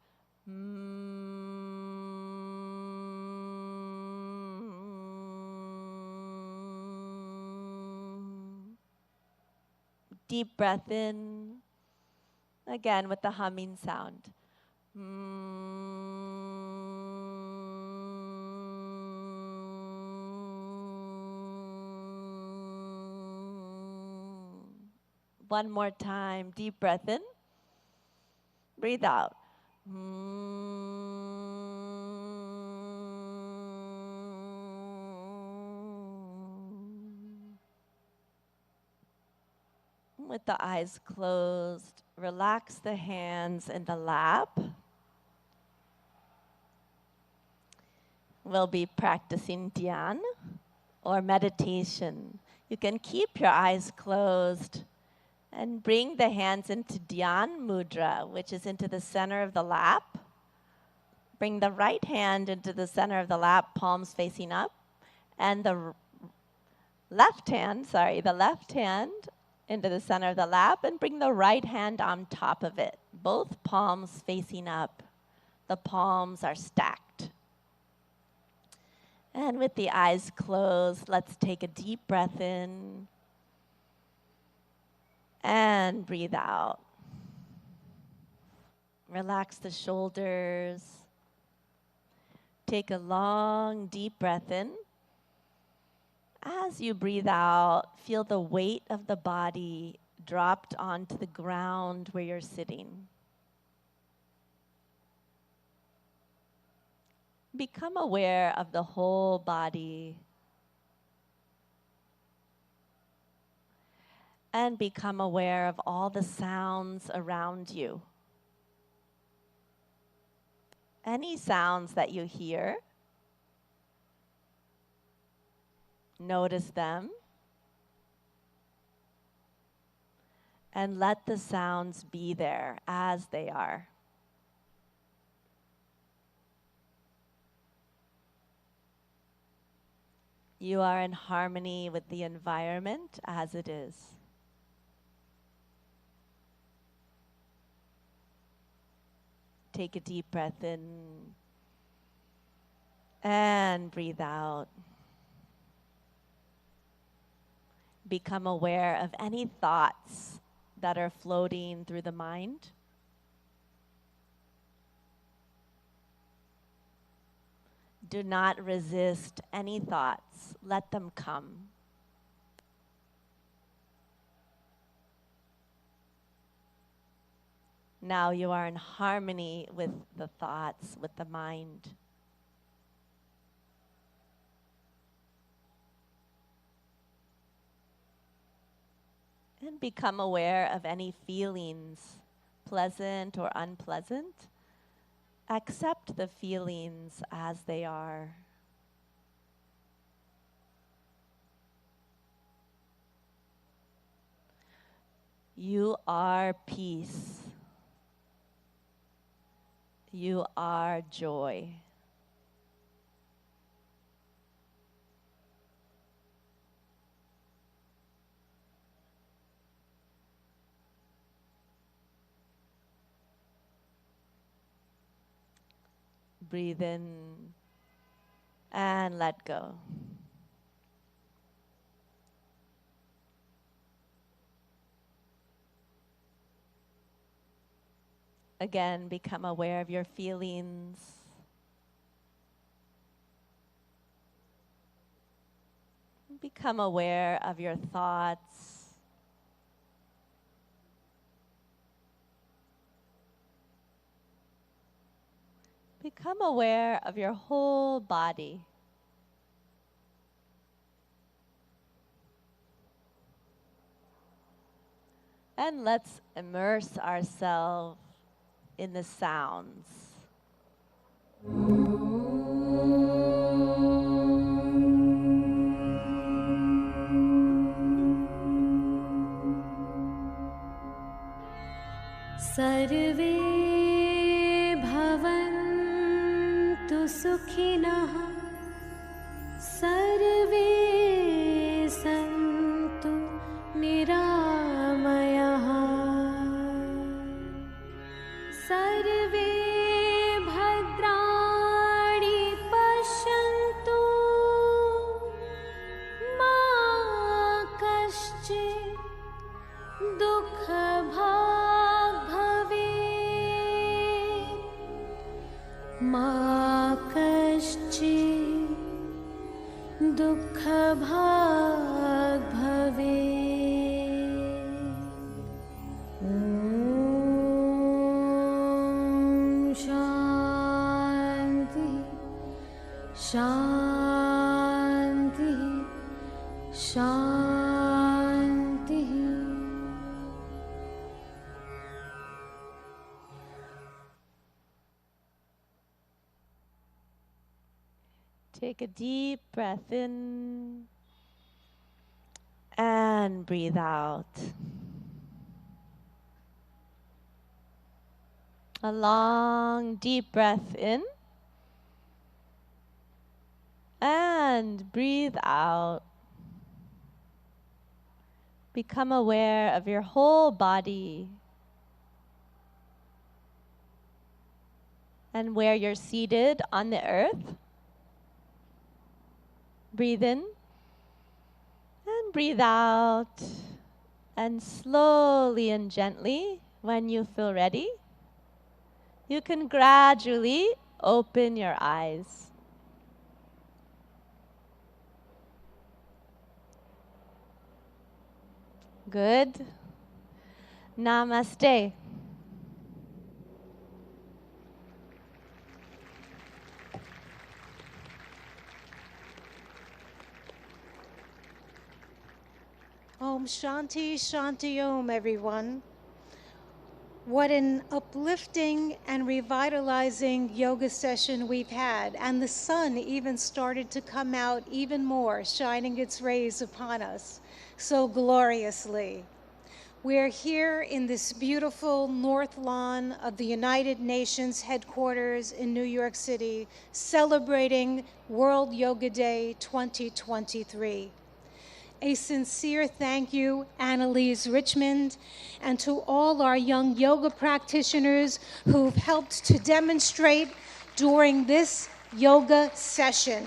Deep breath in. Again with the humming sound. One more time. Deep breath in. Breathe out. With the eyes closed, relax the hands in the lap. We'll be practicing dhyan or meditation. You can keep your eyes closed and bring the hands into dhyan mudra, which is into the center of the lap. Bring the right hand into the center of the lap, palms facing up, and the left hand into the center of the lap, and bring the right hand on top of it, both palms facing up. The palms are stacked. And with the eyes closed, let's take a deep breath in and breathe out. Relax the shoulders. Take a long, deep breath in. As you breathe out, feel the weight of the body dropped onto the ground where you're sitting. Become aware of the whole body. And become aware of all the sounds around you. Any sounds that you hear, notice them, and let the sounds be there as they are. You are in harmony with the environment as it is. Take a deep breath in and breathe out. Become aware of any thoughts that are floating through the mind. Do not resist any thoughts. Let them come. Now you are in harmony with the thoughts, with the mind. And become aware of any feelings, pleasant or unpleasant. Accept the feelings as they are. You are peace. You are joy. Breathe in and let go. Again, become aware of your feelings. Become aware of your thoughts. Become aware of your whole body. And let's immerse ourselves in the sounds. सर्वे भवन्तु सुखिनः सर्वे सन्तु निरामयाः सर्वे भद्राणि पश्यन्तु मा कश्चित् दुःखभाग् भवेत् मा कश्चित् दुःखभाग् भवेत् शान्ति शान्ति शान्ति Take a deep breath in and breathe out. A long, deep breath in and breathe out. Become aware of your whole body and where you're seated on the earth. Breathe in and breathe out. And slowly and gently, when you feel ready, you can gradually open your eyes. Good. Namaste. Om Shanti Shanti Om, everyone. What an uplifting and revitalizing yoga session we've had. And the sun even started to come out even more, shining its rays upon us so gloriously. We're here in this beautiful north lawn of the United Nations headquarters in New York City, celebrating World Yoga Day 2023. A sincere thank you, Annalise Richmond, and to all our young yoga practitioners who've helped to demonstrate during this yoga session.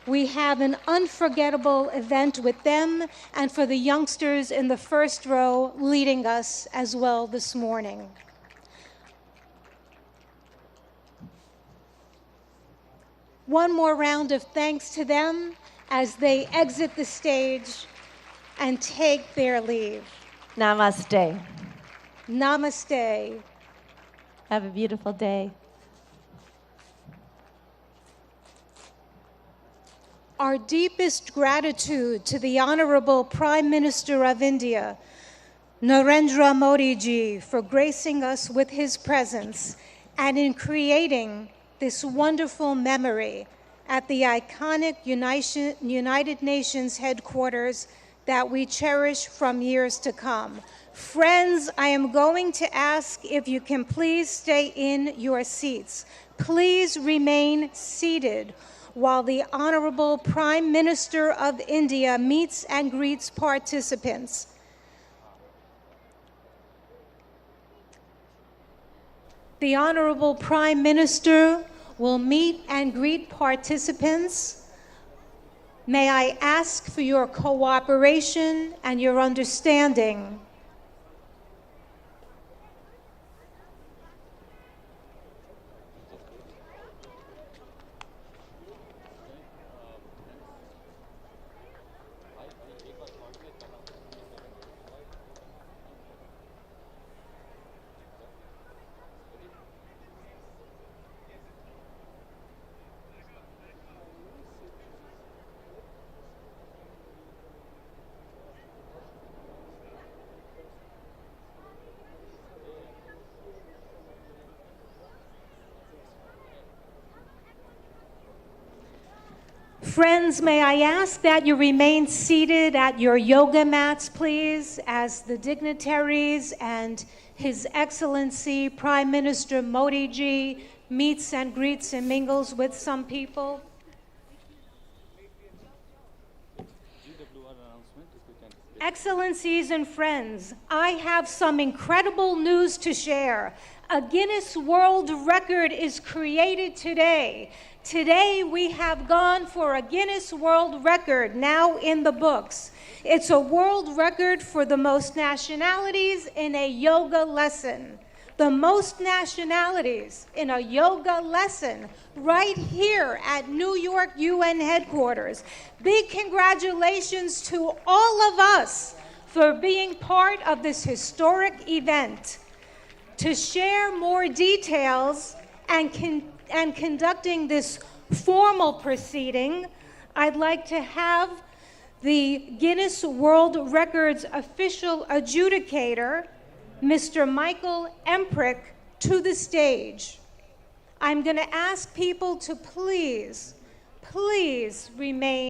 We have an unforgettable event with them and for the youngsters in the first row leading us as well this morning. One more round of thanks to them as they exit the stage and take their leave. Namaste. Namaste. Have a beautiful day. Our deepest gratitude to the Honorable Prime Minister of India, Narendra Modi ji, for gracing us with his presence and in creating this wonderful memory at the iconic United Nations headquarters that we cherish from years to come. Friends, I am going to ask if you can please stay in your seats. Please remain seated while the Honorable Prime Minister of India meets and greets participants. The Honorable Prime Minister will meet and greet participants. May I ask for your cooperation and your understanding. Friends, may I ask that you remain seated at your yoga mats, please, as the dignitaries and His Excellency Prime Minister Modi ji meets and greets and mingles with some people. Excellencies and friends, I have some incredible news to share. A Guinness World Record is created today. Today we have gone for a Guinness World Record now in the books. It's a world record for the most nationalities in a yoga lesson. The most nationalities in a yoga lesson right here at New York UN headquarters. Big congratulations to all of us for being part of this historic event. To share more details and conducting this formal proceeding, I'd like to have the Guinness World Records official adjudicator, Mr. Michael Emprick, to the stage. I'm going to ask people to please remain